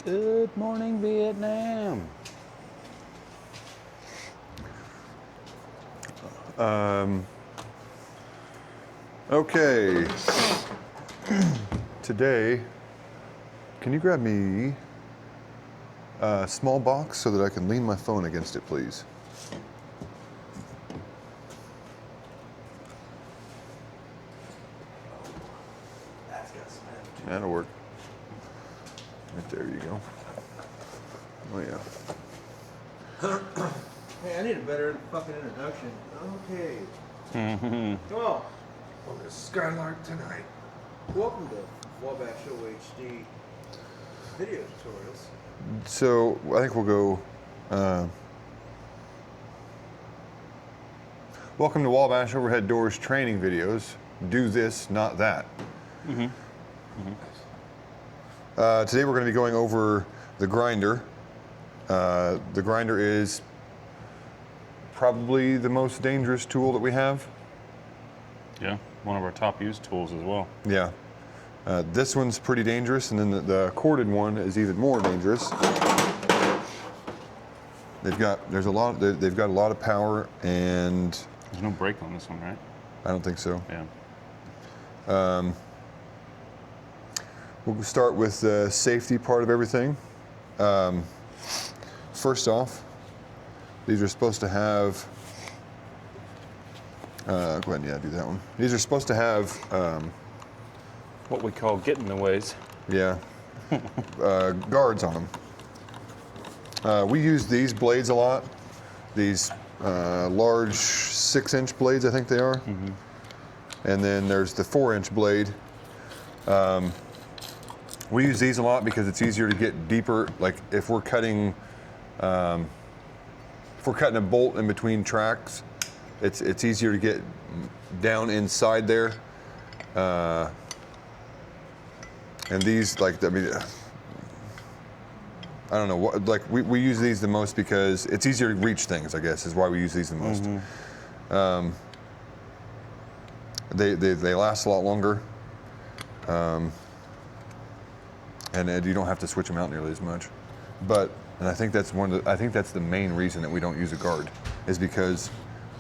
Good morning, Vietnam. Okay. Today, can you grab me a small box so that I can lean my phone against it, please? That's got some attitude. That'll work. Right there you go. Oh yeah. Hey, I need a better fucking introduction. Okay. Come on. Welcome to Skylark tonight. Welcome to Wabash OHD video tutorials. So I think we'll go. Welcome to Wabash Overhead Doors training videos. Do this, not that. Today we're going to be going over the grinder. The grinder is probably the most dangerous tool that we have. Yeah, one of our top used tools as well. Yeah. This one's pretty dangerous, and then the corded one is even more dangerous. They've got a lot of power, and There's no brake on this one, right? I don't think so. Yeah. We'll start with the safety part of everything. First off, these are supposed to have. Go ahead, yeah, do that one. These are supposed to have. What we call get in the ways. Yeah, guards on them. We use these blades a lot. These large 6-inch blades, I think they are. And then there's the 4-inch blade. We use these a lot because it's easier to get deeper. Like if we're cutting a bolt in between tracks, it's easier to get down inside there. And these, like, I mean, I don't know, what, like we use these the most because it's easier to reach things, I guess, is why we use these the most. They last a lot longer. And you don't have to switch them out nearly as much. And I think that's the main reason that we don't use a guard, is because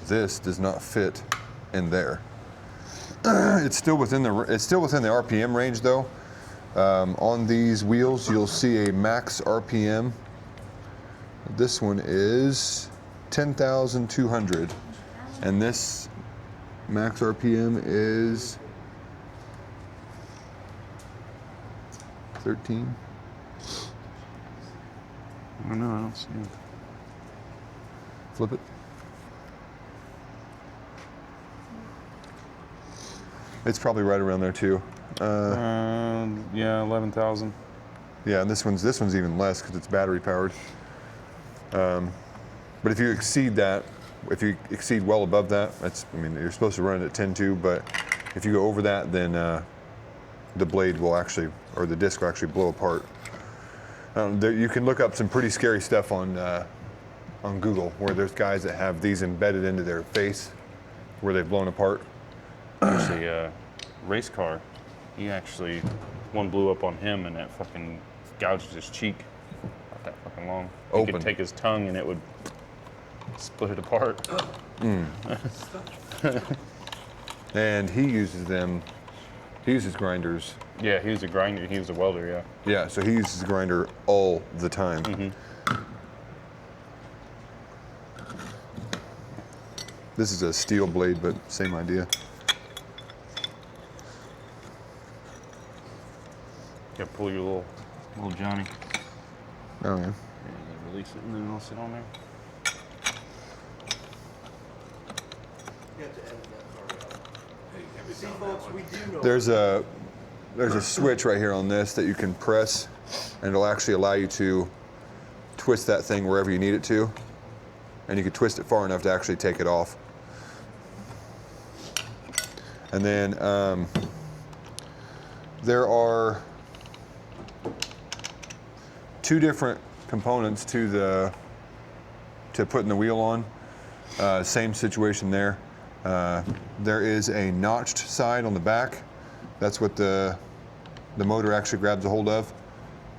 this does not fit in there. It's still within the RPM range though. On these wheels, you'll see a max RPM. This one is 10,200, and this max RPM is 13. I don't know, I don't see it. Flip it. It's probably right around there too. Yeah, 11,000. Yeah, and this one's even less because it's battery powered. But if you exceed that, if you exceed well above that, you're supposed to run it at 10.2, but if you go over that, then the blade will actually, or the disc will actually blow apart. You can look up some pretty scary stuff on Google, where there's guys that have these embedded into their face, where they've blown apart. Actually, race car, one blew up on him and that fucking gouged his cheek. Not that fucking long. He Open. could take his tongue and it would split it apart. And he uses grinders. Yeah, he was a grinder, he was a welder, yeah. Yeah, so he uses the grinder all the time. This is a steel blade, but same idea. Yeah, pull your little Johnny. Oh yeah. Yeah, release it and then it'll sit on there. You have to edit that part out. See, folks, we do know. There's a switch right here on this that you can press, and it'll actually allow you to twist that thing wherever you need it to, and you can twist it far enough to actually take it off. And then there are 2 different components to putting the wheel on. Same situation there. There is a notched side on the back. That's what the motor actually grabs a hold of.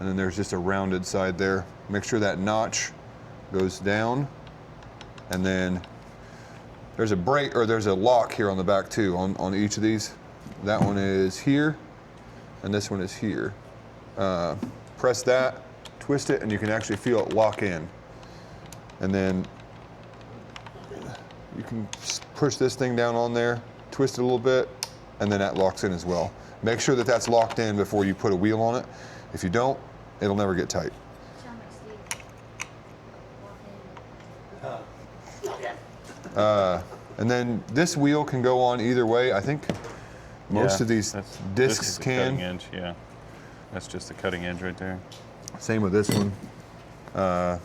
and then there's just a rounded side there. Make sure that notch goes down, and then there's a brake, or there's a lock here on the back too, on each of these. That one is here, and this one is here. Press that, twist it, and you can actually feel it lock in. And then you can push this thing down on there, twist it a little bit, and then that locks in as well. Make sure that that's locked in before you put a wheel on it. If you don't, it'll never get tight. And then this wheel can go on either way. I think most of these this discs is the can. cutting edge, yeah. That's just the cutting edge right there. Same with this one. But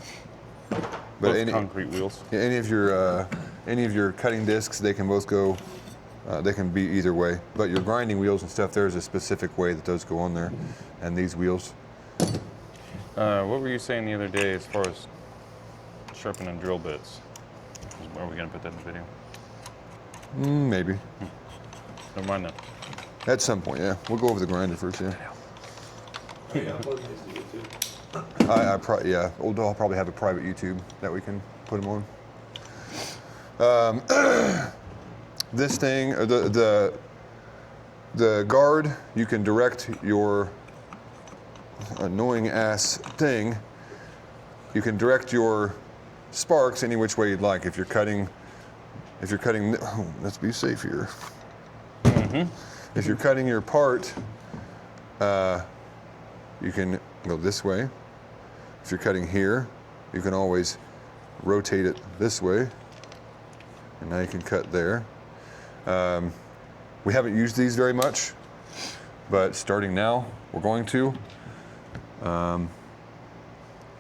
Both concrete wheels. any of your cutting discs, they can both go. They can be either way. But your grinding wheels and stuff, there's a specific way that those go on there, and these wheels. What were you saying the other day as far as sharpening drill bits? Are we gonna put that in the video? Maybe. Never mind that. At some point, yeah. We'll go over the grinder first, yeah. Oh, yeah, upload these to YouTube. I'll probably have a private YouTube that we can put them on. This thing, the guard, you can direct your annoying ass thing. You can direct your sparks any which way you'd like. If you're cutting, oh, let's be safe here. If you're cutting your part, you can go this way. If you're cutting here, you can always rotate it this way. And now you can cut there. We haven't used these very much, but starting now, we're going to.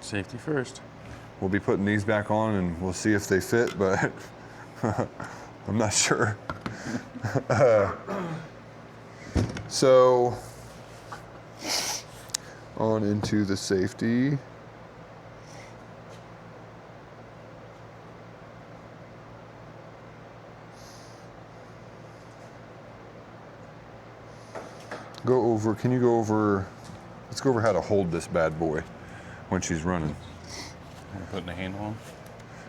Safety first. We'll be putting these back on and we'll see if they fit, but I'm not sure. So, on into the safety. Can you go over, let's go over how to hold this bad boy when she's running. I'm putting a handle on.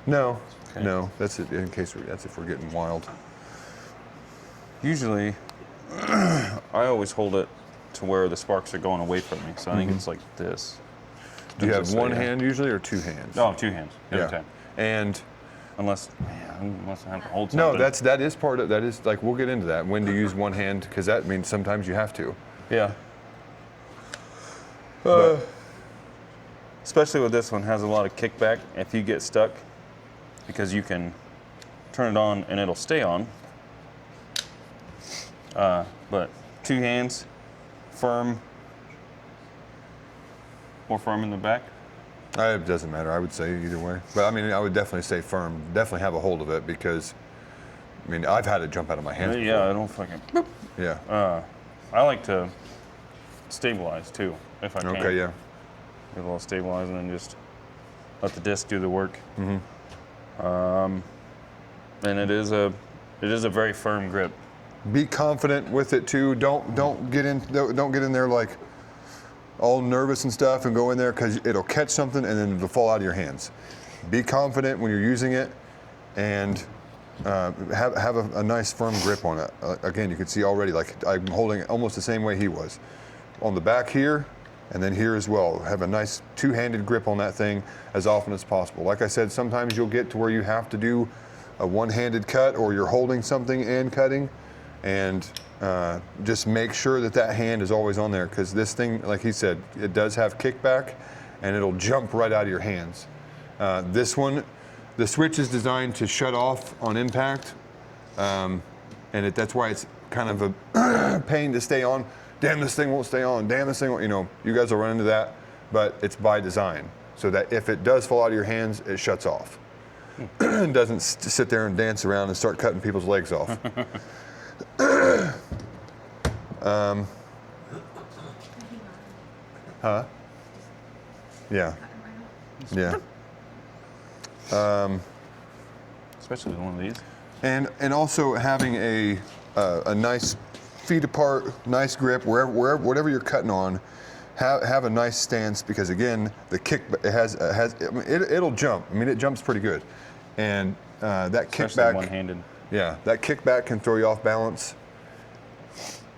No, Okay. no, that's it, that's if we're getting wild. Usually, I always hold it to where the sparks are going away from me. So I think it's like this. Do you have Just one so, yeah. hand usually or two hands? No, two hands every Yeah. time. And Unless I have to hold something. no, that is part of that is like we'll get into that. When to use one hand because that means sometimes you have to. Yeah. But- Especially with this one, has a lot of kickback if you get stuck, because you can turn it on and it'll stay on. But two hands, firm, more firm in the back. It doesn't matter. I would say either way. But I mean, I would definitely say firm. Definitely have a hold of it because, I mean, I've had it jump out of my hands. Yeah, I don't fucking. Before. Yeah. I like to stabilize too, if I can. Okay. Yeah. Get a little stabilizing and just let the disc do the work. And it is a very firm grip. Be confident with it too. Don't get in there like all nervous and stuff and go in there because it'll catch something and then it'll fall out of your hands. Be confident when you're using it and have a nice firm grip on it. Again, you can see already like I'm holding it almost the same way he was. On the back here and then here as well. Have a nice two-handed grip on that thing as often as possible. Like I said, sometimes you'll get to where you have to do a one-handed cut or you're holding something and cutting. And just make sure that hand is always on there because this thing, like he said, it does have kickback and it'll jump right out of your hands. This one, the switch is designed to shut off on impact, and that's why it's kind of a pain to stay on. Damn, this thing won't stay on. Damn, this thing won't, you guys will run into that, but it's by design so that if it does fall out of your hands, it shuts off. It doesn't sit there and dance around and start cutting people's legs off. Yeah. Yeah. Especially with one of these. And also having a nice feet apart, nice grip whatever you're cutting on. have a nice stance, because again, the kick it'll jump. I mean, it jumps pretty good, and that Especially kickback, one-handed. yeah, that kickback can throw you off balance,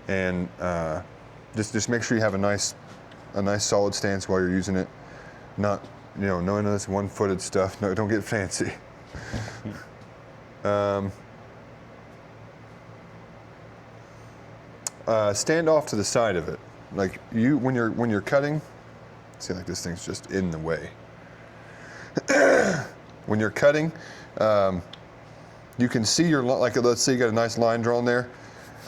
and just make sure you have a nice solid stance while you're using it. Not none of this one-footed stuff. No, don't get fancy. Stand off to the side of it, like when you're cutting. See, like this thing's just in the way. When you're cutting, you can see like let's say you got a nice line drawn there.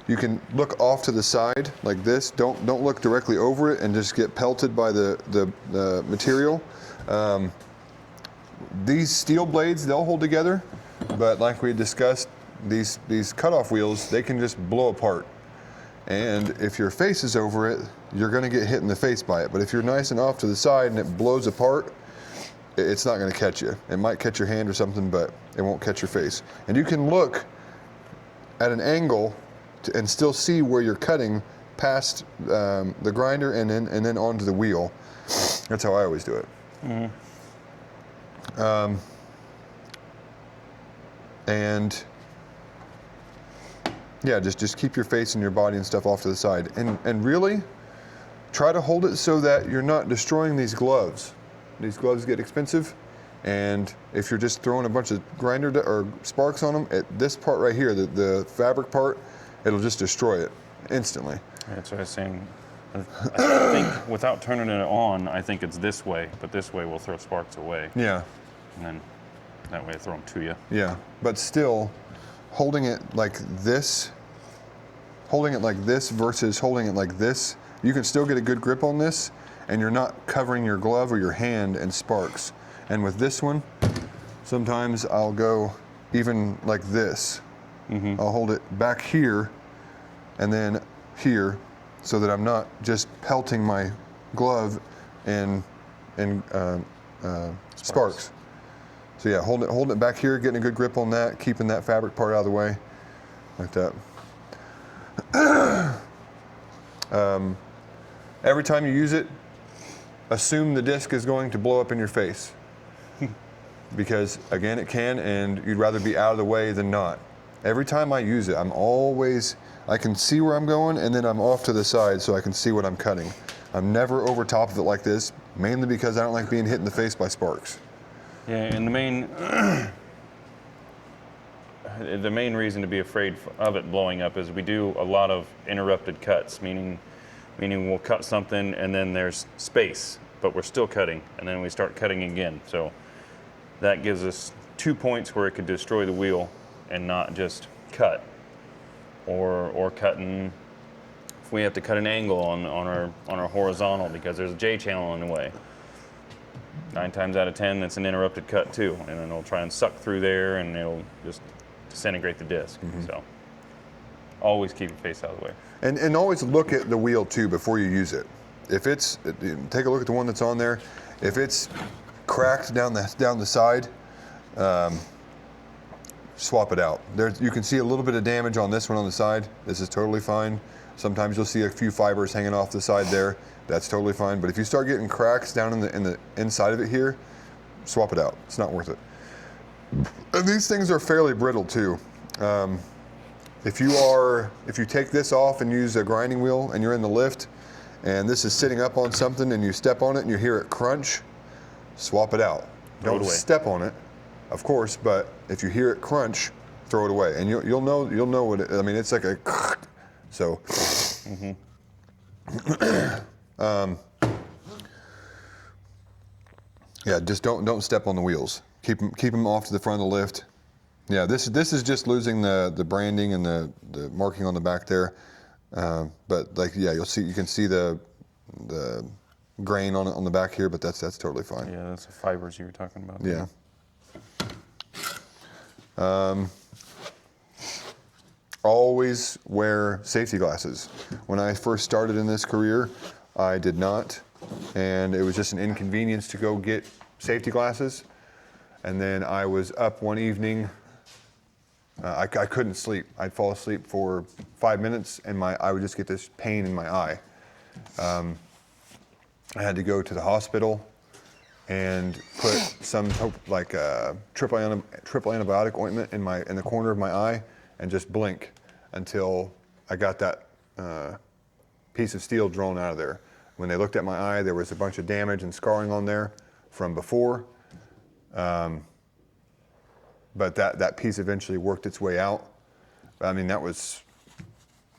You can look off to the side like this. Don't look directly over it and just get pelted by the material. These steel blades, they'll hold together, but like we discussed, these cutoff wheels, they can just blow apart. And if your face is over it, you're going to get hit in the face by it. But if you're nice and off to the side and it blows apart, it's not going to catch you. It might catch your hand or something, but it won't catch your face. And you can look at an angle and still see where you're cutting past the grinder and then onto the wheel. That's how I always do it. And yeah, just keep your face and your body and stuff off to the side, and really try to hold it so that you're not destroying these gloves. These gloves get expensive, and if you're just throwing a bunch of grinder or sparks on them, at this part right here, the fabric part, it'll just destroy it instantly. That's what I was saying. I think without turning it on, I think it's this way, but this way will throw sparks away. Yeah. And then that way I throw them to you. Yeah, but still, holding it like this versus holding it like this, you can still get a good grip on this, and you're not covering your glove or your hand in sparks. And with this one, sometimes I'll go even like this. I'll hold it back here and then here, so that I'm not just pelting my glove in sparks. So yeah, holding it back here, getting a good grip on that, keeping that fabric part out of the way, like that. Every time you use it, assume the disc is going to blow up in your face. Because again, it can, and you'd rather be out of the way than not. Every time I use it, I can see where I'm going, and then I'm off to the side so I can see what I'm cutting. I'm never over top of it like this, mainly because I don't like being hit in the face by sparks. Yeah, and the main reason to be afraid of it blowing up is we do a lot of interrupted cuts, meaning we'll cut something and then there's space, but we're still cutting, and then we start cutting again. So that gives us 2 points where it could destroy the wheel and not just cut. Or cutting, if we have to cut an angle on our horizontal because there's a J channel in the way. 9 times out of 10, that's an interrupted cut too, and then it'll try and suck through there, and it'll just disintegrate the disc. So always keep your face out of the way. And always look at the wheel too before you use it. If it's, take a look at the one that's on there. If it's cracked down the side, swap it out. You can see a little bit of damage on this one on the side. This is totally fine. Sometimes you'll see a few fibers hanging off the side there. That's totally fine. But if you start getting cracks down in the inside of it here, swap it out. It's not worth it. And these things are fairly brittle too. If you take this off and use a grinding wheel and you're in the lift, and this is sitting up on something and you step on it and you hear it crunch, swap it out. Don't step on it, of course, but if you hear it crunch, throw it away, and you'll know what it. I mean, it's like a so. Yeah, just don't step on the wheels. Keep them off to the front of the lift. Yeah, this is just losing the branding and the marking on the back there. But like, yeah, you can see the grain on the back here, but that's totally fine. Yeah, that's the fibers you were talking about. Yeah. Always wear safety glasses. When I first started in this career, I did not, and it was just an inconvenience to go get safety glasses. And then I was up one evening. I couldn't sleep. I'd fall asleep for 5 minutes, and I would just get this pain in my eye. I had to go to the hospital and put some triple antibiotic ointment in the corner of my eye and just blink until I got that piece of steel drawn out of there. When they looked at my eye, there was a bunch of damage and scarring on there from before. But that piece eventually worked its way out. I mean, that was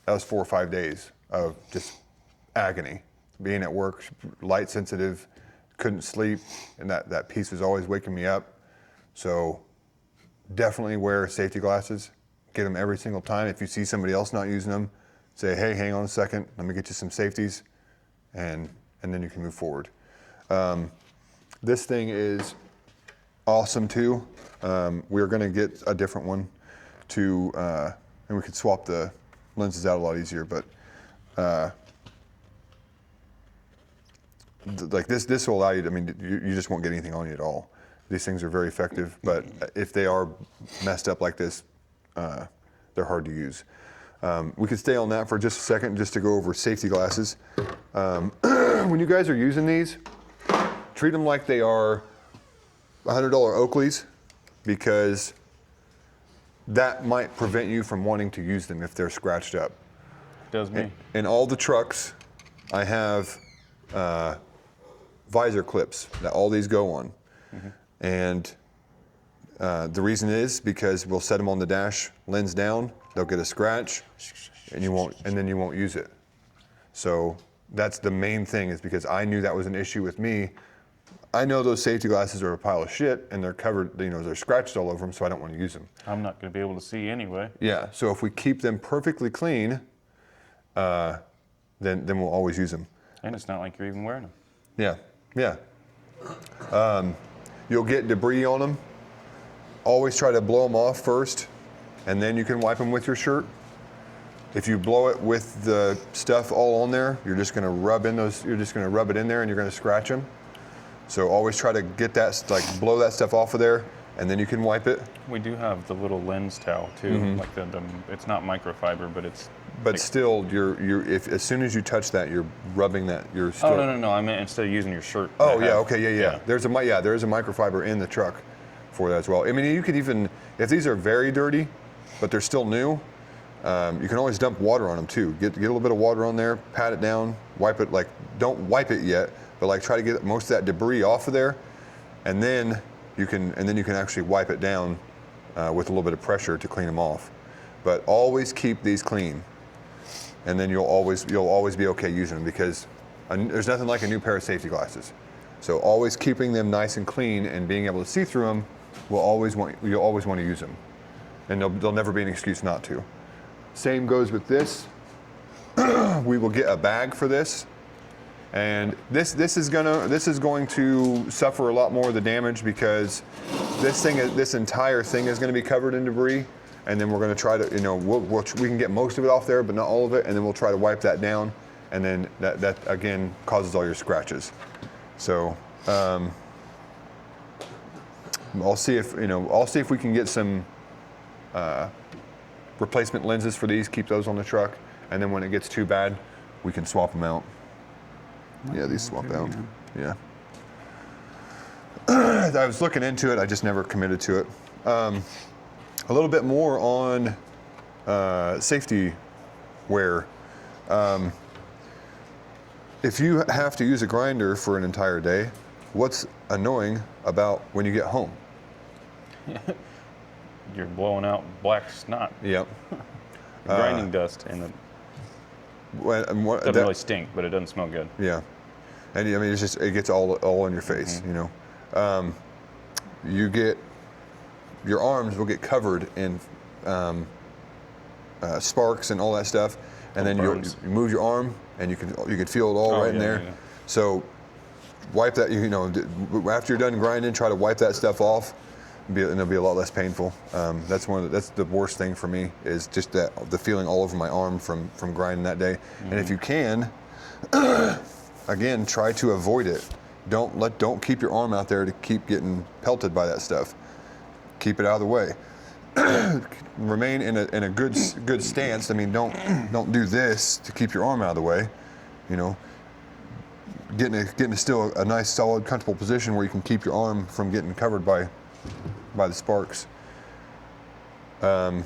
4 or 5 days of just agony. Being at work, light sensitive, couldn't sleep, and that piece was always waking me up. So definitely wear safety glasses. Get them every single time. If you see somebody else not using them, say, hey, hang on a second, let me get you some safeties, and then you can move forward. This thing is awesome too. We're gonna get a different one and we could swap the lenses out a lot easier, but like this will allow you to, I mean, you just won't get anything on you at all. These things are very effective, but if they are messed up like this, they're hard to use. We could stay on that for just a second, just to go over safety glasses. When you guys are using these, treat them like they are $100 Oakleys, because that might prevent you from wanting to use them if they're scratched up. Does me. In all the trucks, I have visor clips that all these go on. Mm-hmm. And the reason is because we'll set them on the dash, lens down, they'll get a scratch, and then you won't use it. So that's the main thing, is because I knew that was an issue with me. I know those safety glasses are a pile of shit, and they're covered, they're scratched all over them, so I don't want to use them. I'm not going to be able to see anyway. Yeah, so if we keep them perfectly clean, then we'll always use them. And it's not like you're even wearing them. Yeah. You'll get debris on them. Always try to blow them off first, and then you can wipe them with your shirt. If you blow it with the stuff all on there, you're just going to rub it in there, and you're going to scratch them. So always try to get that, blow that stuff off of there, and then you can wipe it. We do have the little lens towel too, Mm-hmm. like it's not microfiber, but it's. But still, if as soon as you touch that, you're rubbing that. You're still. Oh no! I meant instead of using your shirt. Oh yeah, okay, yeah. There is a microfiber in the truck for that as well. I mean, you could even, if these are very dirty, but they're still new, you can always dump water on them too. Get a little bit of water on there, pat it down, wipe it. Don't wipe it yet, but try to get most of that debris off of there, and then you can actually wipe it down with a little bit of pressure to clean them off. But always keep these clean, and then you'll always be okay using them, because there's nothing like a new pair of safety glasses. So always keeping them nice and clean and being able to see through them, you'll always want to use them, and there'll never be an excuse not to. Same goes with this. We will get a bag for this, and this is going to suffer a lot more of the damage, because this entire thing is going to be covered in debris, and then we're going to try to we can get most of it off there, but not all of it, and then we'll try to wipe that down, and then that again causes all your scratches. So I'll see if we can get some replacement lenses for these, keep those on the truck, and then when it gets too bad, we can swap them out. Yeah, these swap out. Yeah. I was looking into it, I just never committed to it. A little bit more on safety wear. If you have to use a grinder for an entire day, what's annoying about when you get home? You're blowing out black snot. Yep. Grinding dust, and it doesn't really stink, but it doesn't smell good. Yeah, and I mean it gets all in your face. Mm-hmm. Your arms will get covered in sparks and all that stuff, and then you move your arm, and you can feel it all in there. Yeah. So wipe that. After you're done grinding, try to wipe that stuff off, and it'll be a lot less painful. That's the worst thing for me, is just the feeling all over my arm from grinding that day. Mm-hmm. And if you can, again, try to avoid it. Don't keep your arm out there to keep getting pelted by that stuff. Keep it out of the way. Remain in a good stance. I mean, don't do this to keep your arm out of the way. getting still a nice, solid, comfortable position where you can keep your arm from getting covered by the sparks. Yeah,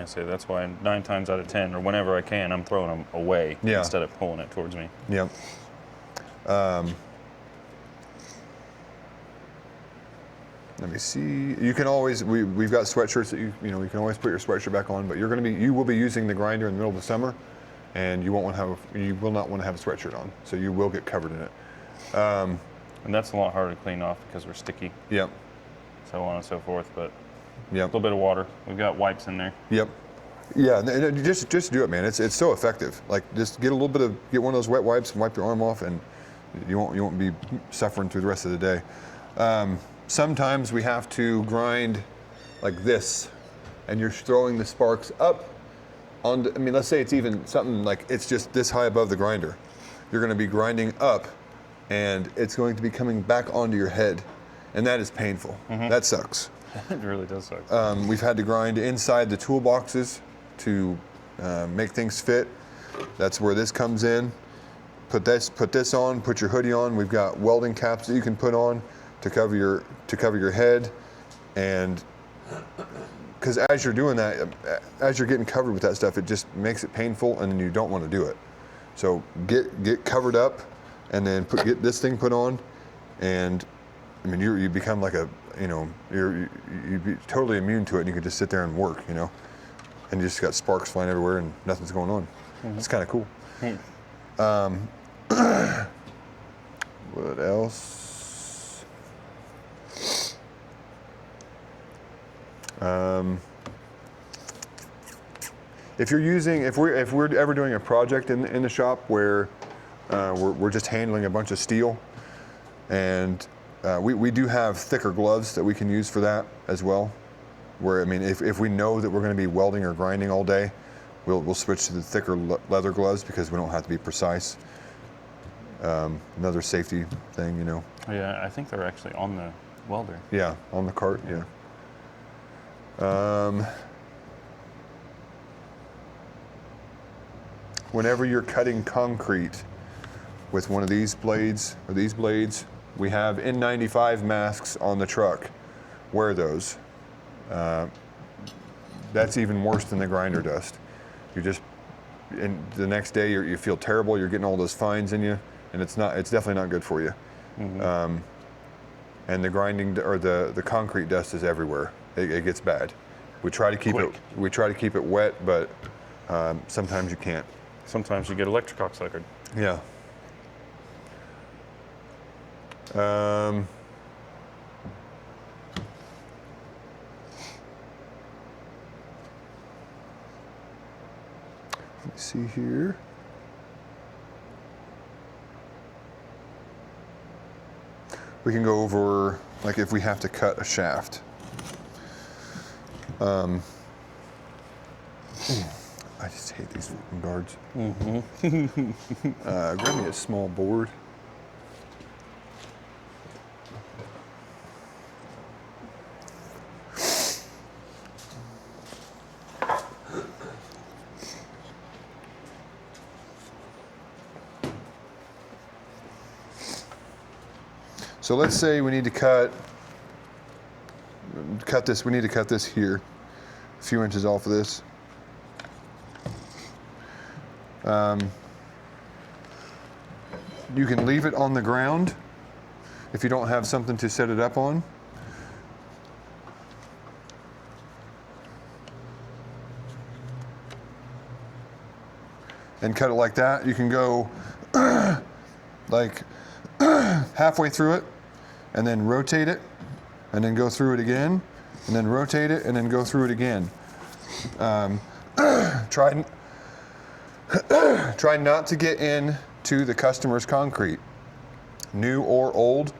so that's why 9 times out of 10, or whenever I can, I'm throwing them away Yeah. instead of pulling it towards me. Yep. Let me see. You can always we've got sweatshirts that you can always put your sweatshirt back on, but you will be using the grinder in the middle of the summer, and you will not want to have a sweatshirt on, so you will get covered in it. And that's a lot harder to clean off because we're sticky, Yep. so on and so forth. But a Yep. little bit of water. We've got wipes in there. Yep. Yeah, and just do it, man. It's so effective. Like just get one of those wet wipes and wipe your arm off, and you won't be suffering through the rest of the day. Sometimes we have to grind like this, and you're throwing the sparks up on. I mean, let's say it's even something like it's just this high above the grinder. You're going to be grinding up, and it's going to be coming back onto your head, and that is painful. That sucks. It really does suck. We've had to grind inside the toolboxes to make things fit. That's where this comes in. Put this on. Put your hoodie on. We've got welding caps that you can put on to cover your head, and because as you're doing that, as you're getting covered with that stuff, it just makes it painful, and you don't want to do it. So get covered up, and then get this thing put on, and I mean you become like you'd be totally immune to it, and you can just sit there and work, and you just got sparks flying everywhere, and nothing's going on. It's kind of cool. What else? If we're ever doing a project in the shop where we're just handling a bunch of steel, and we do have thicker gloves that we can use for that as well. Where I mean, if we know that we're going to be welding or grinding all day, we'll switch to the thicker leather gloves because we don't have to be precise. Another safety thing, Yeah, I think they're actually on the welder. Yeah, on the cart, yeah. Whenever you're cutting concrete with one of these blades or these blades, we have N95 masks on the truck. Wear those. That's even worse than the grinder dust. And the next day you feel terrible. You're getting all those fines in you, and it's definitely not good for you. And the grinding or the concrete dust is everywhere. It gets bad. We try to keep it wet, but sometimes you can't. Sometimes you get electric cocksuckered. Yeah. Let me see here. We can go over, like if we have to cut a shaft. I just hate these fucking guards. Grab me a small board. So let's say we need to cut this. We need to cut this here, a few inches off of this. You can leave it on the ground if you don't have something to set it up on. And cut it like that. You can go like halfway through it, and then rotate it, and then go through it again, and then rotate it, and then go through it again. Try not to get into the customer's concrete, new or old.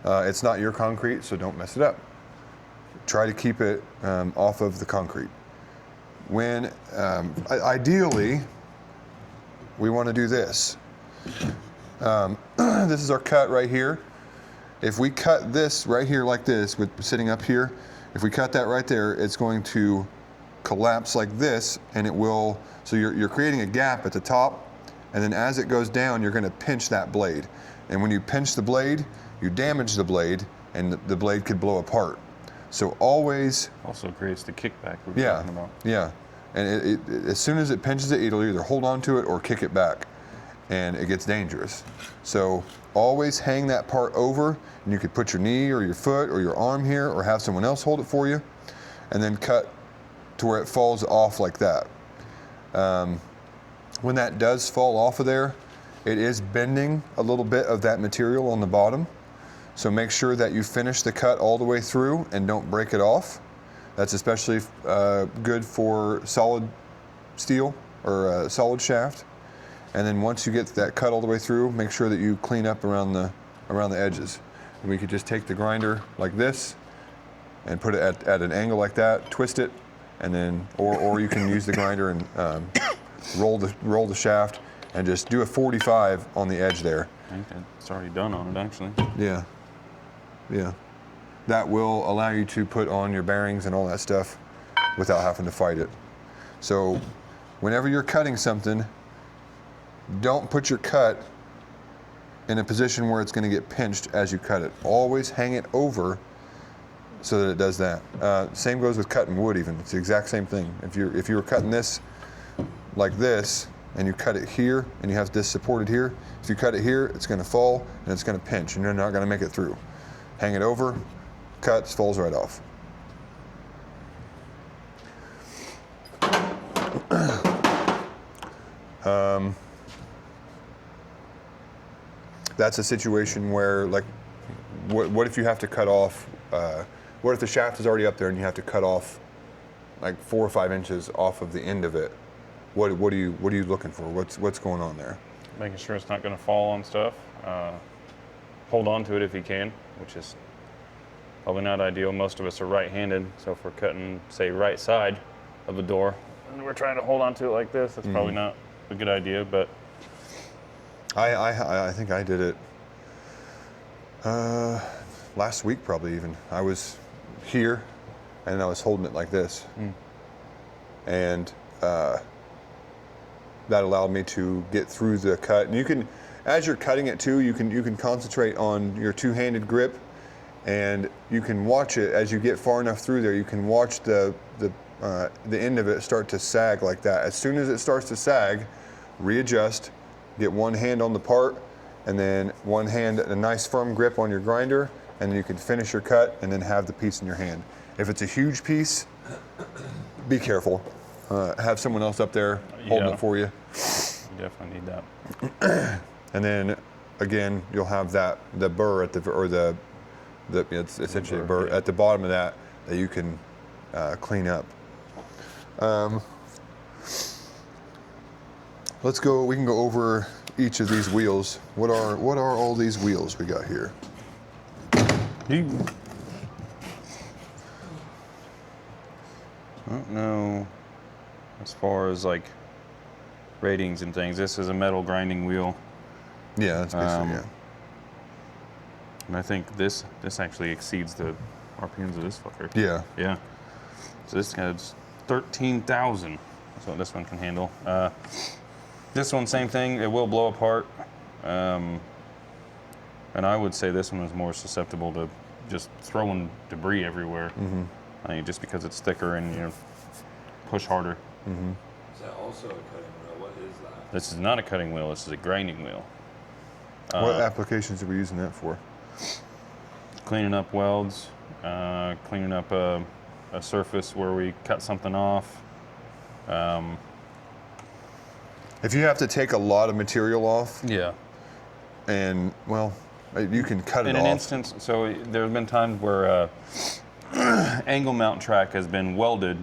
It's not your concrete, so don't mess it up. Try to keep it off of the concrete. When ideally, we want to do this. This is our cut right here. If we cut this right here like this, with sitting up here, if we cut that right there, it's going to collapse like this, and it will. So you're creating a gap at the top, and then as it goes down, you're going to pinch that blade. And when you pinch the blade, you damage the blade, and the blade could blow apart. So always, Also creates the kickback we were yeah, talking about. yeah. And as soon as it pinches it, it'll either hold on to it or kick it back, and it gets dangerous. So always hang that part over, and you could put your knee or your foot or your arm here, or have someone else hold it for you, and then cut to where it falls off like that. When that does fall off of there, it is bending a little bit of that material on the bottom. So make sure that you finish the cut all the way through and don't break it off. That's especially good for solid steel or solid shaft. And then once you get that cut all the way through, make sure that you clean up around the edges. And we could just take the grinder like this and put it at an angle like that, twist it, and then, or you can use the grinder and roll the shaft and just do a 45 on the edge there. I think it's already done on it, actually. Yeah, yeah. That will allow you to put on your bearings and all that stuff without having to fight it. So whenever you're cutting something, don't put your cut in a position where it's going to get pinched as you cut it. Always hang it over so that it does that. Same goes with cutting wood even. It's the exact same thing. If you were cutting this like this, and you cut it here, and you have this supported here, if you cut it here, it's going to fall, and it's going to pinch, and you're not going to make it through. Hang it over, cuts, falls right off. That's a situation where, like, what if you have to cut off, what if the shaft is already up there and you have to cut off like 4 or 5 inches off of the end of it? What are you looking for? What's going on there? Making sure it's not going to fall on stuff. Hold on to it if you can, which is probably not ideal. Most of us are right-handed, so if we're cutting, say, right side of the door, and we're trying to hold on to it like this, that's probably not a good idea. But I think I did it last week, probably even. I was here, and I was holding it like this, and that allowed me to get through the cut. And you can, as you're cutting it too, you can concentrate on your two-handed grip, and you can watch it as you get far enough through there. You can watch the end of it start to sag like that. As soon as it starts to sag, readjust, get one hand on the part, and then one hand a nice firm grip on your grinder, and then you can finish your cut and then have the piece in your hand. If it's a huge piece, be careful. Have someone else up there holding it for you. you definitely need that. And then again, you'll have the burr at it's essentially a burr at the bottom of that you can clean up. Let's go. We can go over each of these wheels. What are all these wheels we got here? I don't know as far as like ratings and things. This is a metal grinding wheel, Yeah, that's basically and I think this actually exceeds the RPMs of this fucker. yeah. Yeah. So this has 13,000. That's what this one can handle. This one, same thing. It will blow apart. And I would say this one is more susceptible to just throwing debris everywhere. I think just because it's thicker and push harder. Is that also a cutting wheel? What is that? This is not a cutting wheel. This is a grinding wheel. What applications are we using that for? Cleaning up welds, cleaning up a surface where we cut something off. If you have to take a lot of material off, Yeah. and well, you can cut it In off. an instance, so there have been times where angle mount track has been welded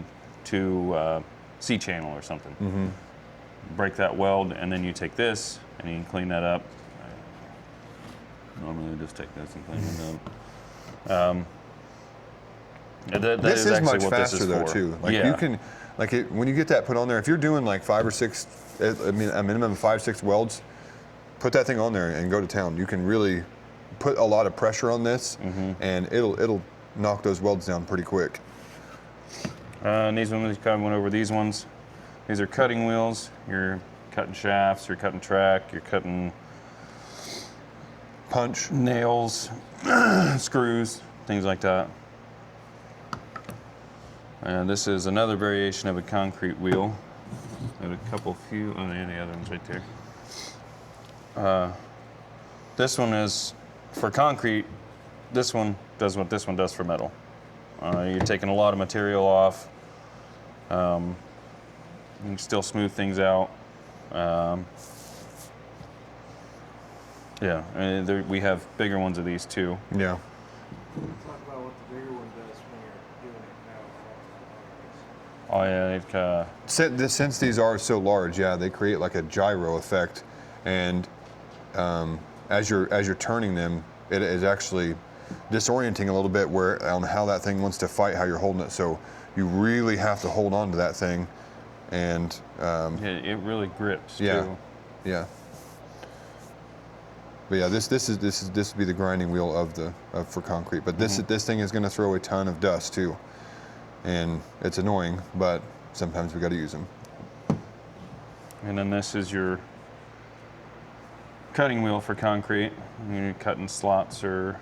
to C-channel or something. Break that weld, and then you take this and you can clean that up. Normally, I just take this and clean it up. That This is actually much what this faster is though for. too. Like Yeah. you can, when you get that put on there, if you're doing like 5 or 6, I mean a minimum of 5, 6 welds, put that thing on there and go to town. You can really put a lot of pressure on this, and it'll knock those welds down pretty quick. And these ones, we kind of went over these ones. These are cutting wheels. You're cutting shafts, you're cutting track, you're cutting Punch. nails, screws, things like that. And this is another variation of a concrete wheel. Got a few, and the other one's right there. This one is for concrete. This one does what this one does for metal. You're taking a lot of material off. You can still smooth things out. Yeah, and we have bigger ones of these too. Yeah. Talk about what the bigger one does when you're doing it now. Oh yeah, Since these are so large, yeah, they create like a gyro effect, and as you're turning them, it is actually disorienting a little bit where on how that thing wants to fight, how you're holding it. So you really have to hold on to that thing, and it really grips yeah, too. yeah. But yeah, this would be the grinding wheel for concrete. But this thing is going to throw a ton of dust too, and it's annoying. But sometimes we got to use them. And then this is your cutting wheel for concrete. You're cutting slots or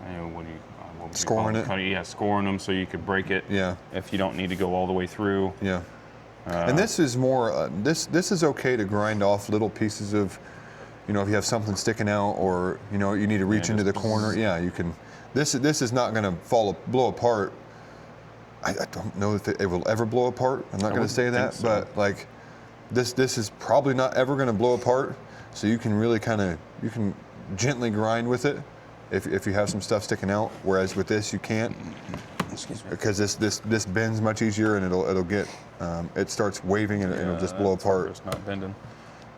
what would you Scoring call it. Yeah, scoring them so you could break it. Yeah. If you don't need to go all the way through. Yeah. And this is more. This is okay to grind off little pieces of, if you have something sticking out or you need to reach into the corner. Yeah, you can. This is not going to blow apart. I don't know if it will ever blow apart. I'm not going to say that, so. but like this is probably not ever going to blow apart. So you can really you can gently grind with it if you have some stuff sticking out. Whereas with this you can't. Excuse me. Because this bends much easier and it'll get it starts waving and it'll just blow apart. It's not bending.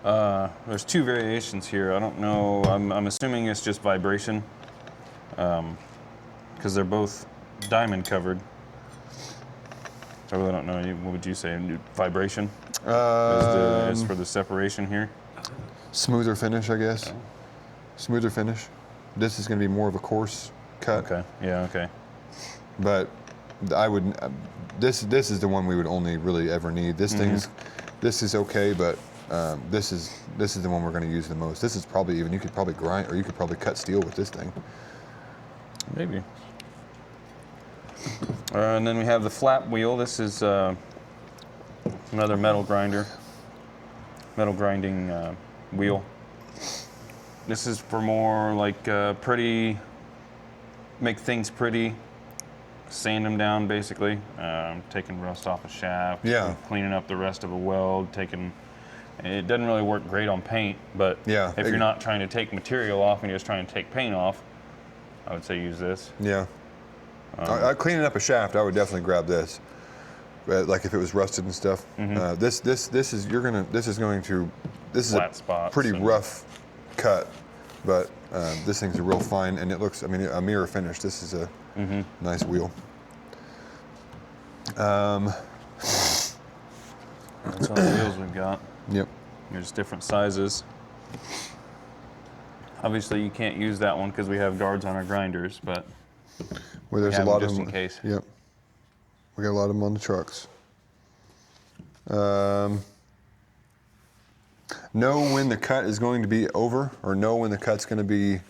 There's two variations here. I don't know. I'm assuming it's just vibration, because they're both diamond covered. I really don't know. What would you say? Vibration is for the separation here. Smoother finish, I guess. Okay. Smoother finish. This is going to be more of a coarse cut. Okay. Yeah. Okay. But I would. This is the one we would only really ever need. This this is okay, but this is the one we're going to use the most. This is probably you could probably grind or you could probably cut steel with this thing. Maybe. And then we have the flap wheel. This is another metal grinding wheel. This is for more like make things pretty, sand them down basically, taking rust off a shaft, yeah, cleaning up the rest of a weld, it doesn't really work great on paint, but yeah, if you're not trying to take material off and you're just trying to take paint off, I would say use this. Yeah. Cleaning up a shaft, I would definitely grab this. Like if it was rusted and stuff. This is going to flat spots, pretty rough cut, but this thing's a real fine, and it looks. I mean, a mirror finish. This is a nice wheel. That's all the wheels we've got. Yep. There's different sizes. Obviously, you can't use that one because we have guards on our grinders, but well, there's a lot just of in case. Yep. We got a lot of them on the trucks. Know when the cut is going to be over, or know when the cut's going to be.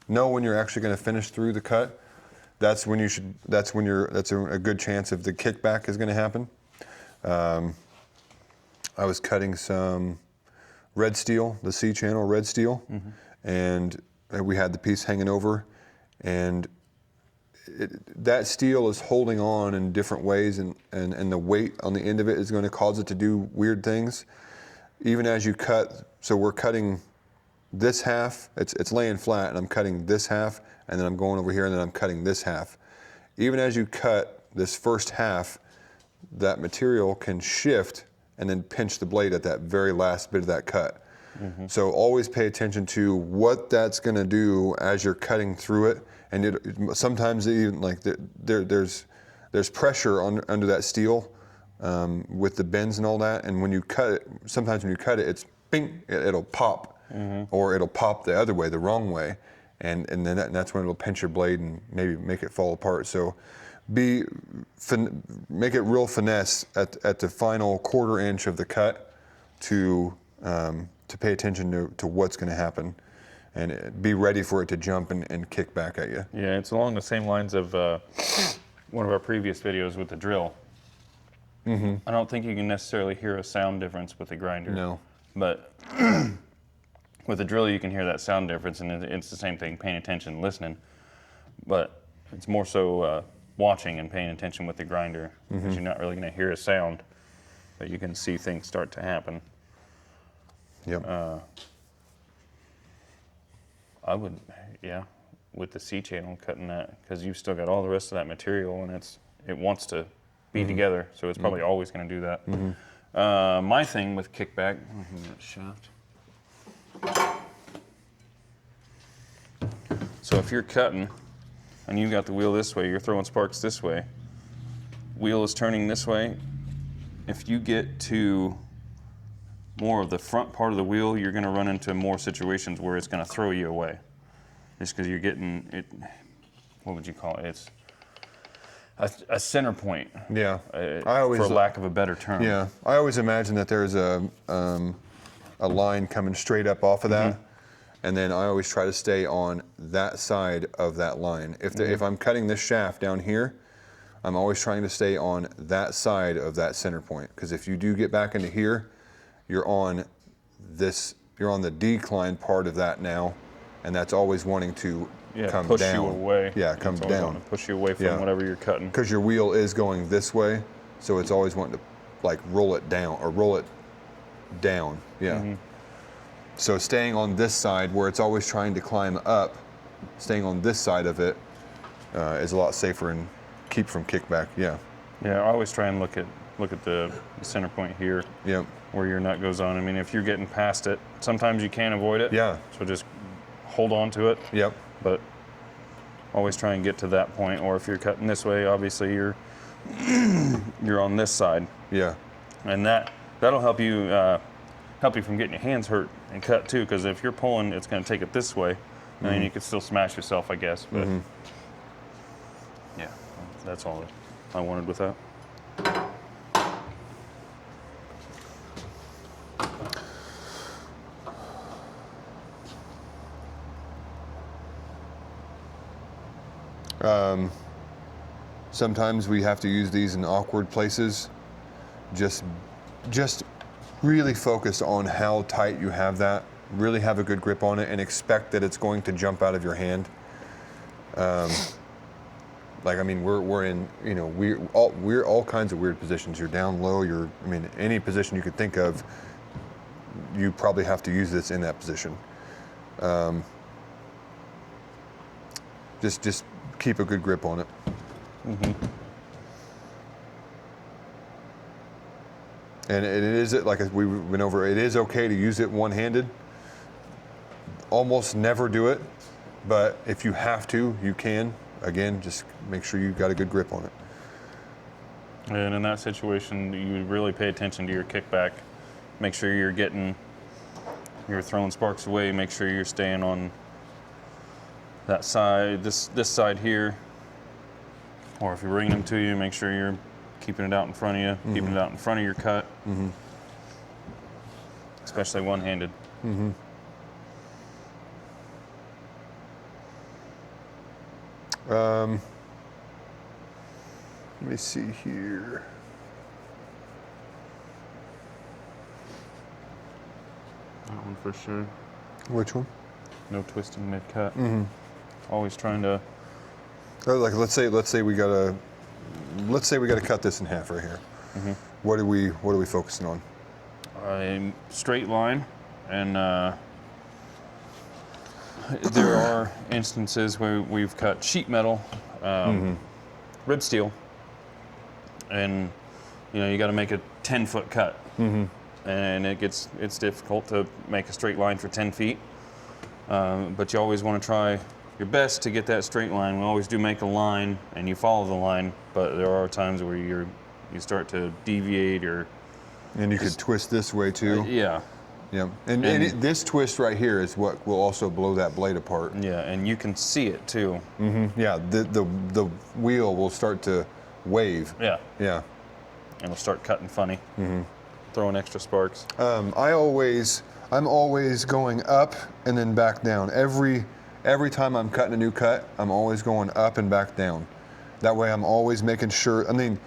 Know when you're actually going to finish through the cut. That's when you should. That's when that's a good chance of the kickback is going to happen. I was cutting some red steel, the C-channel red steel, and we had the piece hanging over, and that steel is holding on in different ways, and the weight on the end of it is going to cause it to do weird things. Even as you cut, so we're cutting this half, it's laying flat, and I'm cutting this half, and then I'm going over here, and then I'm cutting this half. Even as you cut this first half, that material can shift and then pinch the blade at that very last bit of that cut. So always pay attention to what that's going to do as you're cutting through it. And sometimes even like there's pressure under that steel with the bends and all that. And when you cut it, sometimes when you cut it, it's bing, it'll pop, or it'll pop the other way, the wrong way, and then that's when it'll pinch your blade and maybe make it fall apart. So make it real finesse at the final quarter inch of the cut to pay attention to what's going to happen, and be ready for it to jump and kick back at you. Yeah, it's along the same lines of one of our previous videos with the drill. I don't think you can necessarily hear a sound difference with the grinder. No. But with the drill, you can hear that sound difference, and it's the same thing, paying attention, listening. But it's more so watching and paying attention with the grinder, because you're not really going to hear a sound, but you can see things start to happen. Yep. I would, with the C channel, cutting that, because you've still got all the rest of that material, and it wants to be together, so it's probably always going to do that. My thing with kickback, that shaft. So if you're cutting, and you've got the wheel this way, you're throwing sparks this way, wheel is turning this way. If you get to more of the front part of the wheel, you're going to run into more situations where it's going to throw you away. Just because you're getting it, what would you call it? It's a center point. Yeah. For lack of a better term. Yeah. I always imagine that there's a line coming straight up off of that, and then I always try to stay on that side of that line. If I'm cutting this shaft down here, I'm always trying to stay on that side of that center point, because if you do get back into here, you're on the decline part of that now, and that's always wanting to come push down. you away. Yeah, come It's always down. wanting to push you away from whatever you're cutting. Because your wheel is going this way, so it's always wanting to like roll it down or roll it down. Yeah. So staying on this side where it's always trying to climb up, staying on this side of it is a lot safer and keep from kickback. Yeah. Yeah, I always try and look at the center point here. Yep. Where your nut goes on. I mean, if you're getting past it, sometimes you can't avoid it. Yeah. So just hold on to it. Yep. But always try and get to that point. Or if you're cutting this way, obviously you're on this side, Yeah. and that'll help you from getting your hands hurt and cut too. Because if you're pulling, it's going to take it this way, and then you could still smash yourself, I guess. But yeah, that's all I wanted with that. Sometimes we have to use these in awkward places. Just really focus on how tight you have that. Really have a good grip on it and expect that it's going to jump out of your hand. Like, I mean, we're in, we're all kinds of weird positions. You're down low. Any position you could think of, you probably have to use this in that position. Just keep a good grip on it. And it is, like we went over, it is okay to use it one-handed. Almost never do it, but if you have to, you can. Again, just make sure you've got a good grip on it. And in that situation, you really pay attention to your kickback. Make sure you're throwing sparks away. Make sure you're staying on that side, this side here. Or if you're bringing them to you, make sure you're keeping it out in front of you, keeping it out in front of your cut. Especially one-handed. Let me see here. That one for sure. Which one? No twisting mid-cut. Always trying to. Like let's say we gotta cut this in half right here. What are we focusing on? A straight line, and there are instances where we've cut sheet metal, rib steel, and you got to make a 10-foot cut, and it's difficult to make a straight line for 10 feet, but you always want to try your best to get that straight line. We always do make a line, and you follow the line, but there are times where you start to deviate or. And you could twist this way too. Yeah. Yep. And this twist right here is what will also blow that blade apart. Yeah, and you can see it too. Yeah, the wheel will start to wave. Yeah. Yeah. And it'll start cutting funny. Throwing extra sparks. I'm always going up and then back down. Every time I'm cutting a new cut, I'm always going up and back down. That way I'm always making sure, I mean,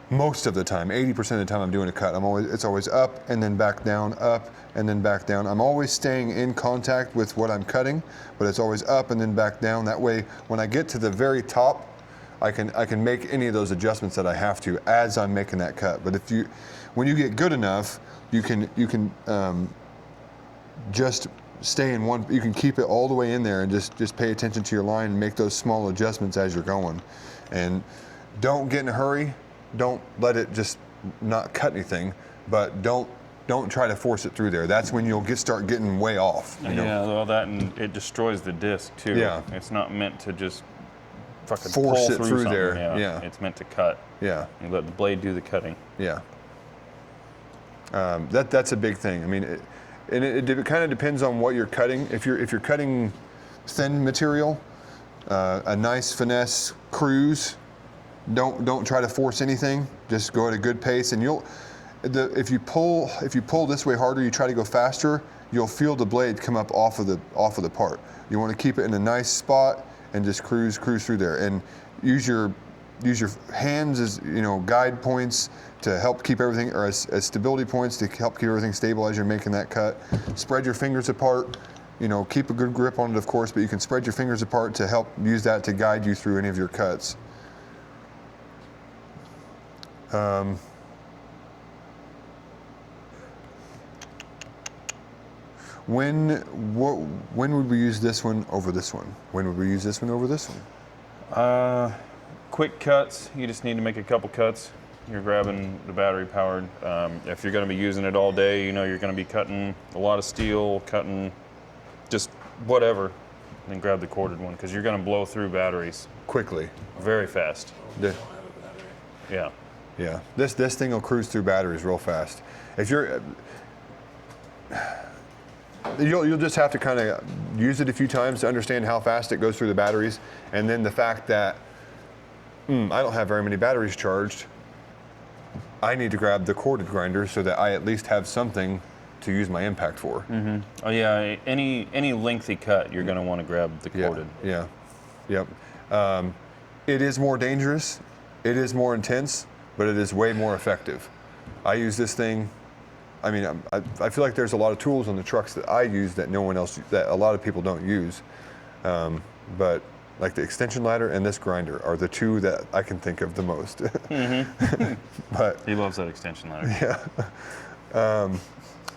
most of the time, 80% of the time I'm doing a cut, it's always up and then back down, up and then back down. I'm always staying in contact with what I'm cutting, but it's always up and then back down. That way, when I get to the very top, I can make any of those adjustments that I have to as I'm making that cut. But when you get good enough, you can just stay in one. You can keep it all the way in there and just pay attention to your line and make those small adjustments as you're going. And don't get in a hurry. Don't let it just not cut anything, but don't try to force it through there. That's when you'll start getting way off. You know? Yeah, all that, and it destroys the disc too. Yeah. It's not meant to just fucking Force pull it through something. there. Yeah. Yeah. It's meant to cut. Yeah. You let the blade do the cutting. Yeah. That's a big thing. I mean, it kind of depends on what you're cutting. If you're cutting thin material, a nice finesse cruise. Don't try to force anything. Just go at a good pace, and if you pull this way harder, you try to go faster, you'll feel the blade come up off of the part. You want to keep it in a nice spot and just cruise through there, and use your hands as guide points to help keep everything, or as stability points to help keep everything stable as you're making that cut. Spread your fingers apart. Keep a good grip on it, of course, but you can spread your fingers apart to help use that to guide you through any of your cuts. When would we use this one over this one? When would we use this one over this one? Quick cuts. You just need to make a couple cuts. You're grabbing the battery powered. If you're going to be using it all day, you're going to be cutting a lot of steel, cutting just whatever. Then grab the corded one because you're going to blow through batteries Quickly. very fast. Yeah. Yeah. This thing will cruise through batteries real fast. If you'll just have to kind of use it a few times to understand how fast it goes through the batteries, and then the fact that I don't have very many batteries charged. I need to grab the corded grinder so that I at least have something to use my impact for. Oh yeah. Any lengthy cut, you're going to want to grab the corded. Yeah. Yep. It is more dangerous. It is more intense, but it is way more effective. I use this thing. I mean, I feel like there's a lot of tools on the trucks that I use that that a lot of people don't use. But like the extension ladder and this grinder are the two that I can think of the most. But He loves that extension ladder. yeah.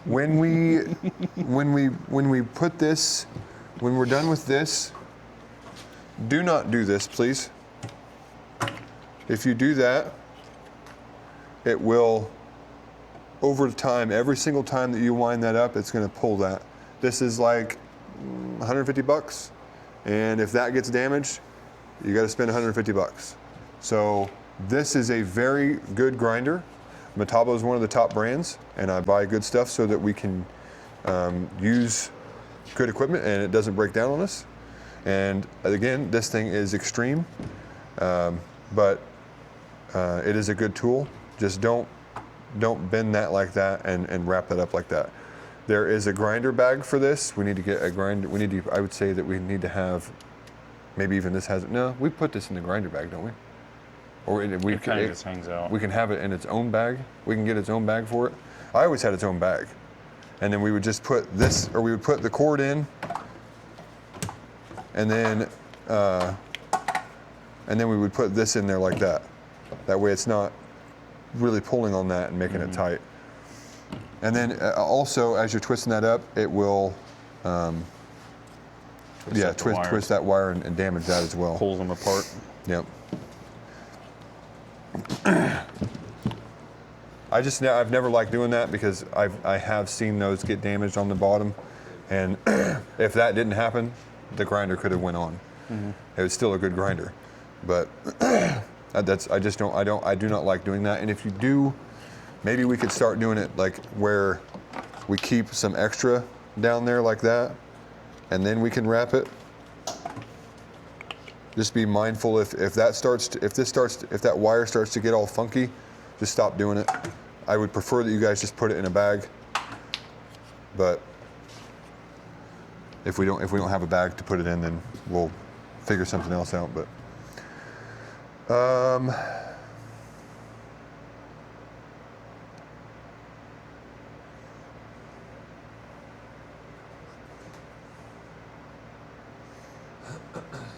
When we put this, when we're done with this, do not do this, please. If you do that, it will, over time, every single time that you wind that up, it's going to pull that. This is like $150, and if that gets damaged, you got to spend $150. So this is a very good grinder. Metabo is one of the top brands, and I buy good stuff so that we can use good equipment and it doesn't break down on us. And again, this thing is extreme, but it is a good tool. Just don't bend that like that and wrap that up like that. There is a grinder bag for this. We need to get a grinder. I would say that we need to have, maybe even this has it. No, we put this in the grinder bag, don't we? Or It kind of just hangs out. we can have it in its own bag. We can get its own bag for it. I always had its own bag. And then we would just put this, or we would put the cord in, and then we would put this in there like that. That way it's not really pulling on that and making it tight. And then also, as you're twisting that up, it will, twist that wire and damage that as well. Pulls them apart. Yep. I've never liked doing that because I have seen those get damaged on the bottom, and if that didn't happen, the grinder could have went on. It was still a good grinder, but I do not like doing that. And if you do, maybe we could start doing it like where we keep some extra down there like that, and then we can wrap it. Just be mindful if that wire starts to get all funky, just stop doing it. I would prefer that you guys just put it in a bag, but if we don't have a bag to put it in, then we'll figure something else out. But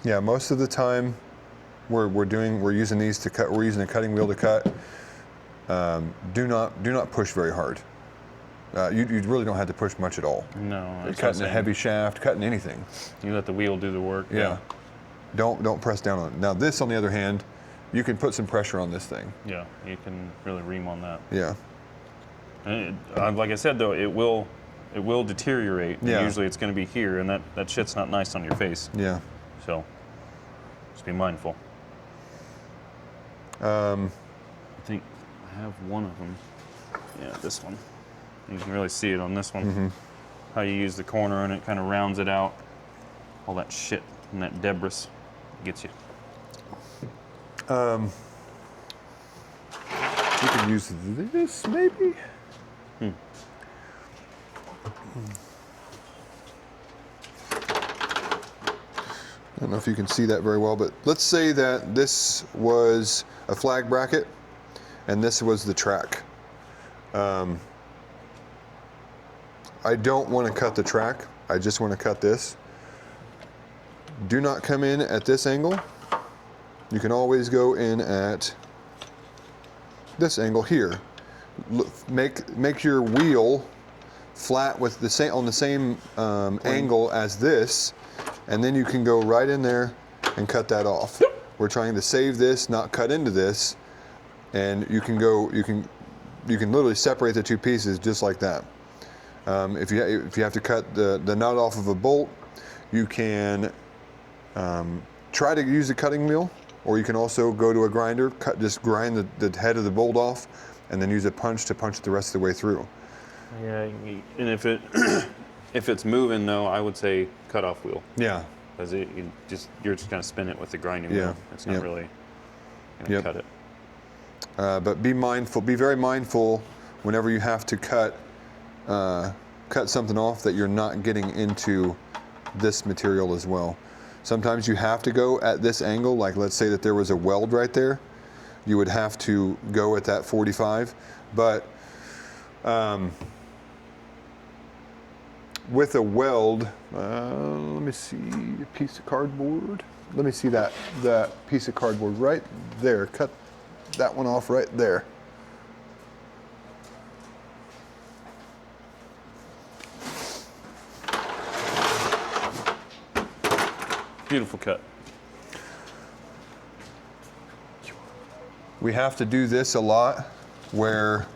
yeah, most of the time we're using these to cut. We're using a cutting wheel to cut. Do not push very hard. You really don't have to push much at all. No, You're cutting a heavy shaft, cutting anything. You let the wheel do the work. Yeah. Don't press down on it. Now this, on the other hand, you can put some pressure on this thing. Yeah, you can really ream on that. Yeah. And like I said though, it will deteriorate. And Yeah. usually it's going to be here, and that shit's not nice on your face. Yeah. So just be mindful. I think I have one of them. Yeah, this one. You can really see it on this one. Mm-hmm. How you use the corner and it kind of rounds it out. All that shit and that debris gets you. You can use this maybe. I don't know if you can see that very well, but let's say that this was a flag bracket and this was the track. I don't want to cut the track. I just want to cut this. Do not come in at this angle. You can always go in at this angle here. Make your wheel flat with the same on the same angle as this, and then you can go right in there and cut that off. We're trying to save this, not cut into this, and you can literally separate the two pieces just like that. If you have to cut the nut off of a bolt, you can try to use a cutting wheel, or you can also go to a grinder, just grind the head of the bolt off, and then use a punch to punch the rest of the way through. Yeah, and if it if it's moving though, I would say cut off wheel. Yeah. Because you're just gonna spin it with the grinding Yeah. wheel. It's not Yep. really gonna Yep. cut it. But be very mindful whenever you have to cut something off that you're not getting into this material as well. Sometimes you have to go at this angle, like let's say that there was a weld right there, you would have to go at that 45, but with a weld, let me see a piece of cardboard. Let me see that piece of cardboard right there. Cut that one off right there. Beautiful cut. We have to do this a lot, where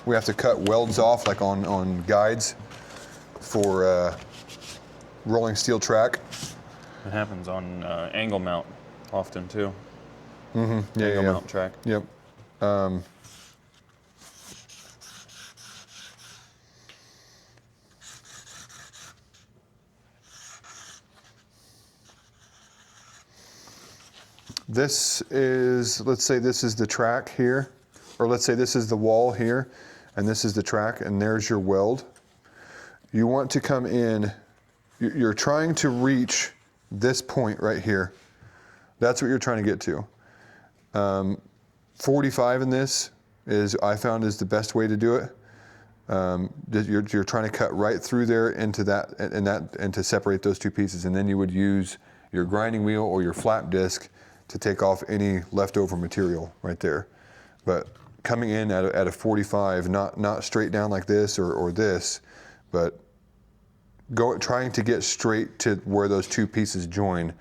we have to cut welds off, like on guides for rolling steel track. It happens on angle mount often too. Mm-hmm. Angle mount track. Yep. This is, let's say this is the track here, or let's say this is the wall here, and this is the track, and there's your weld. You want to come in, you're trying to reach this point right here. That's what you're trying to get to. 45 in this I found is the best way to do it. You're trying to cut right through there into that, and to separate those two pieces, and then you would use your grinding wheel or your flap disc to take off any leftover material right there. But coming in at a 45, not straight down like this or this, but trying to get straight to where those two pieces join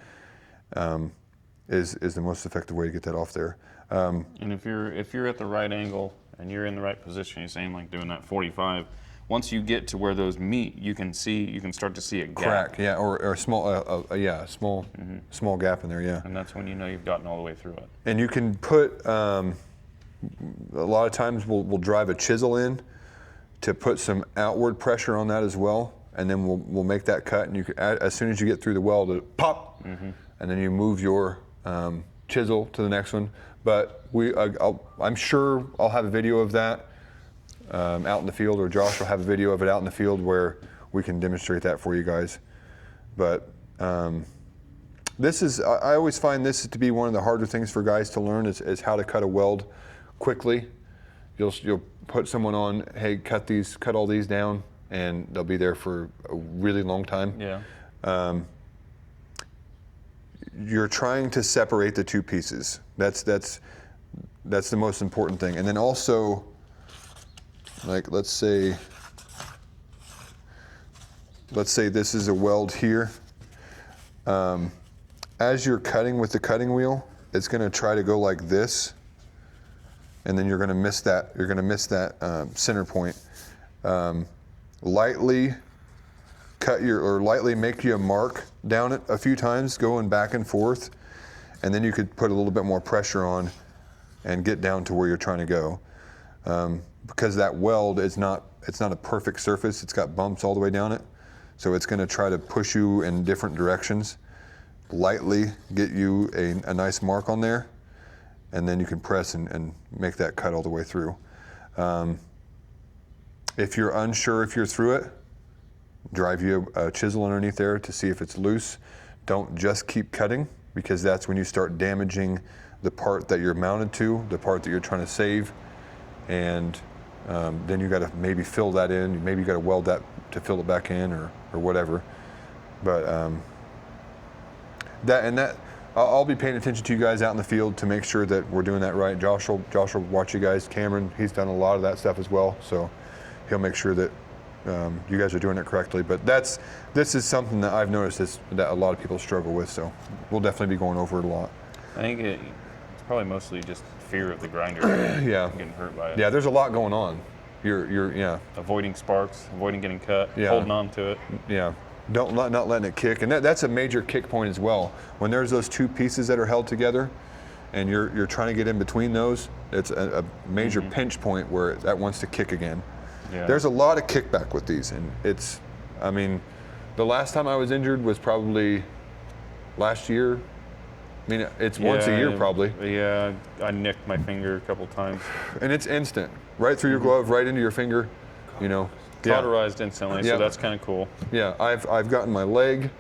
is the most effective way to get that off there. And if you're at the right angle and you're in the right position, you're saying like doing that 45. Once you get to where those meet, you can start to see a gap. Crack, yeah, or a small, small gap in there, yeah. And that's when you know you've gotten all the way through it. And you can put, a lot of times we'll drive a chisel in to put some outward pressure on that as well, and then we'll make that cut, and you can, as soon as you get through the weld, it pop, and then you move your chisel to the next one. But I'm sure I'll have a video of that out in the field, or Josh will have a video of it out in the field where we can demonstrate that for you guys. But this is, I always find this to be one of the harder things for guys to learn is how to cut a weld quickly. You'll put someone on, hey, cut all these down, and they'll be there for a really long time. Yeah. You're trying to separate the two pieces. That's the most important thing. And then also, like let's say this is a weld here. As you're cutting with the cutting wheel, it's going to try to go like this, and then you're going to miss that. You're going to miss that center point. Lightly cut or lightly make you a mark down it a few times, going back and forth, and then you could put a little bit more pressure on and get down to where you're trying to go. Because that weld it's not a perfect surface. It's got bumps all the way down it, so it's going to try to push you in different directions. Lightly get you a nice mark on there, and then you can press and make that cut all the way through. If you're unsure if you're through it, drive you a chisel underneath there to see if it's loose. Don't just keep cutting, because that's when you start damaging the part that you're mounted to, the part that you're trying to save, and then you got to maybe fill that in. Maybe you got to weld that to fill it back in, or whatever. But I'll be paying attention to you guys out in the field to make sure that we're doing that right. Josh will watch you guys. Cameron, he's done a lot of that stuff as well, so he'll make sure that you guys are doing it correctly. But this is something that I've noticed that a lot of people struggle with, so we'll definitely be going over it a lot. I think it's probably mostly just fear of the grinder. Yeah. Getting hurt by it. Yeah, there's a lot going on. You're Avoiding sparks, avoiding getting cut, Yeah. holding on to it. Yeah, not letting it kick, and that's a major kick point as well. When there's those two pieces that are held together, and you're trying to get in between those, it's a major pinch point where that wants to kick again. Yeah. There's a lot of kickback with these, and the last time I was injured was probably last year. I mean, it's once a year probably. Yeah, I nicked my finger a couple times. And it's instant, right through your glove, right into your finger, Yeah. Cauterized instantly, Yeah. so that's kind of cool. Yeah, I've gotten my leg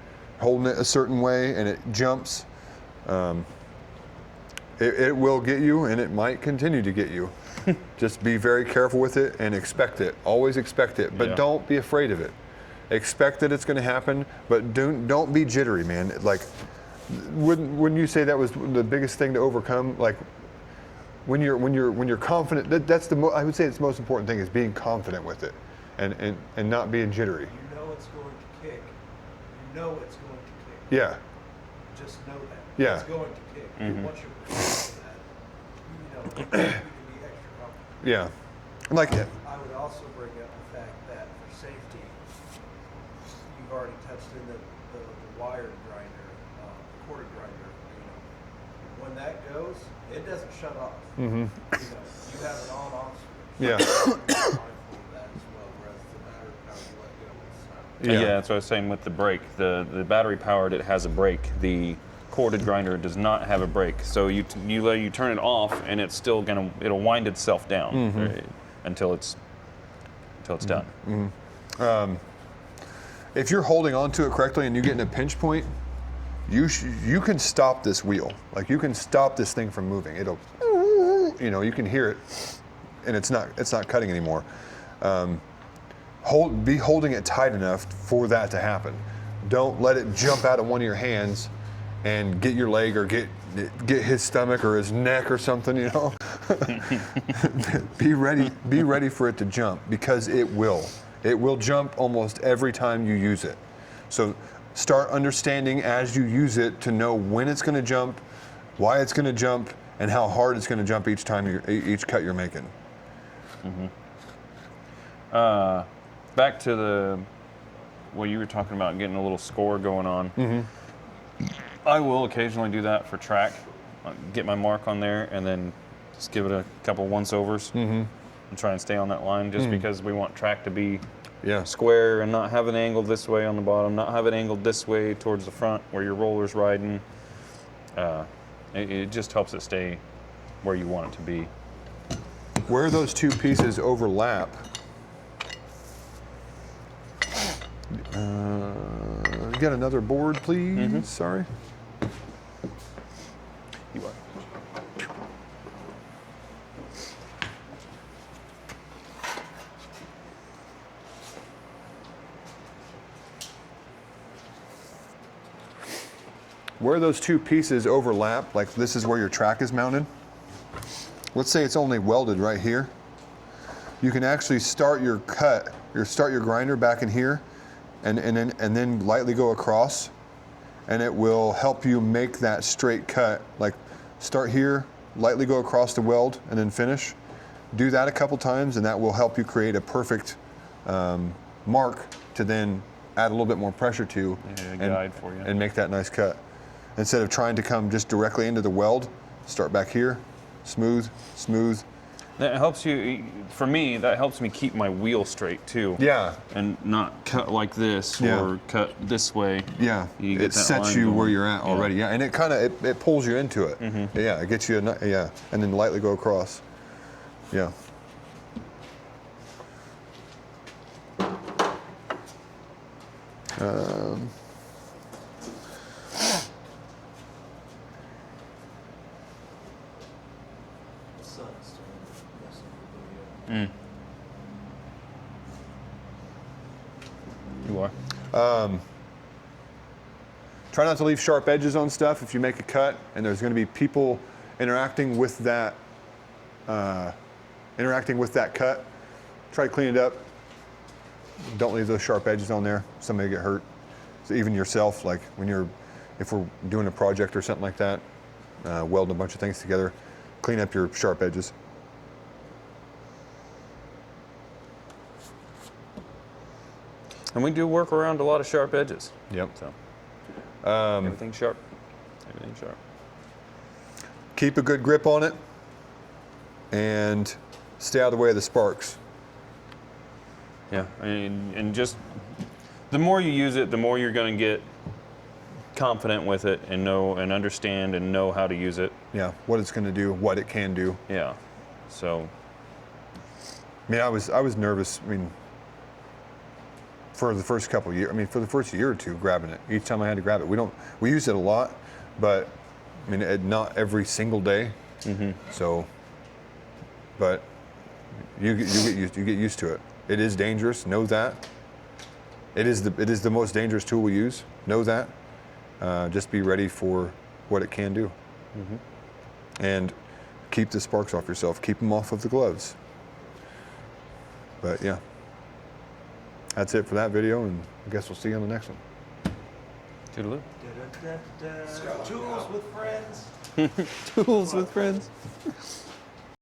holding it a certain way, and it jumps. It will get you, and it might continue to get you. Just be very careful with it and expect it. Always expect it, but Yeah. don't be afraid of it. Expect that it's going to happen, but don't be jittery, man. Like, wouldn't you say that was the biggest thing to overcome? Like, when you're confident, I would say it's the most important thing is being confident with it, and not being jittery. You know it's going to kick. You know it's going to kick. Yeah. Just know that. Yeah. It's going to kick. Once you're prepared for that, you can be extra confident. Yeah. Like, I would also bring up the fact that for safety, you've already touched in the wired grinder, the corded grinder. When that goes, it doesn't shut off. You have an on-off switch. yeah. Mindful of that as well, whereas the battery powered you let go, it's Yeah, that's what I was saying with the brake. The battery powered, it has a brake. The corded grinder does not have a brake. So you turn it off, and it's still it'll wind itself down right, until it's done. If you're holding on to it correctly and you get in a pinch point, you can stop this wheel. Like, you can stop this thing from moving. It'll, you can hear it, and it's not cutting anymore. Be holding it tight enough for that to happen. Don't let it jump out of one of your hands and get your leg or get his stomach or his neck or something. Be ready for it to jump, because it will. It will jump almost every time you use it. So start understanding as you use it to know when it's going to jump, why it's going to jump, and how hard it's going to jump each time each cut you're making. Back to what you were talking about, getting a little score going on. I will occasionally do that for track, get my mark on there, and then just give it a couple once-overs. and try and stay on that line just because we want track to be Yeah. square and not have it angled this way on the bottom, not have it angled this way towards the front where your roller's riding. It just helps it stay where you want it to be. Where those two pieces overlap, you got another board, please? Sorry. You are. Where those two pieces overlap, like this is where your track is mounted. Let's say it's only welded right here. You can actually start your cut, start your grinder back in here, and then lightly go across, and it will help you make that straight cut. Like start here, lightly go across the weld, and then finish. Do that a couple times, and that will help you create a perfect mark to then add a little bit more pressure to, Guide for you. and make that nice cut. Instead of trying to come just directly into the weld, start back here, smooth, smooth. That helps you, for me, that helps me keep my wheel straight too. Yeah, And not cut like this Yeah. or cut this way. yeah. You get It that sets line you where going. you're at Yeah. already. Yeah, and it kind of it pulls you into it. Yeah, it gets you. Yeah, and then lightly go across. Yeah. The sun's still messing with the video. You are. Try not to leave sharp edges on stuff if you make a cut, and there's going to be people interacting with that cut. Try to clean it up. Don't leave those sharp edges on there. Somebody get hurt. So even yourself, like if we're doing a project or something like that, welding a bunch of things together, clean up your sharp edges. And we do work around a lot of sharp edges. Yep. So everything's sharp. Everything's sharp. Keep a good grip on it, and stay out of the way of the sparks. Yeah, and just the more you use it, the more you're going to get confident with it and know and understand and know how to use it. Yeah, what it's going to do, what it can do. Yeah. So I mean, I was nervous. I mean, for the first couple of years. I mean, for the first year or two, grabbing it. Each time I had to grab it, we use it a lot, but I mean, not every single day. So, but you get used to it. It is dangerous. Know that. It is the most dangerous tool we use. Know that. Just be ready for what it can do. And keep the sparks off yourself. Keep them off of the gloves. But yeah, that's it for that video, and I guess we'll see you on the next one. toodaloo. Da-da-da-da. Tools with friends. Tools with friends.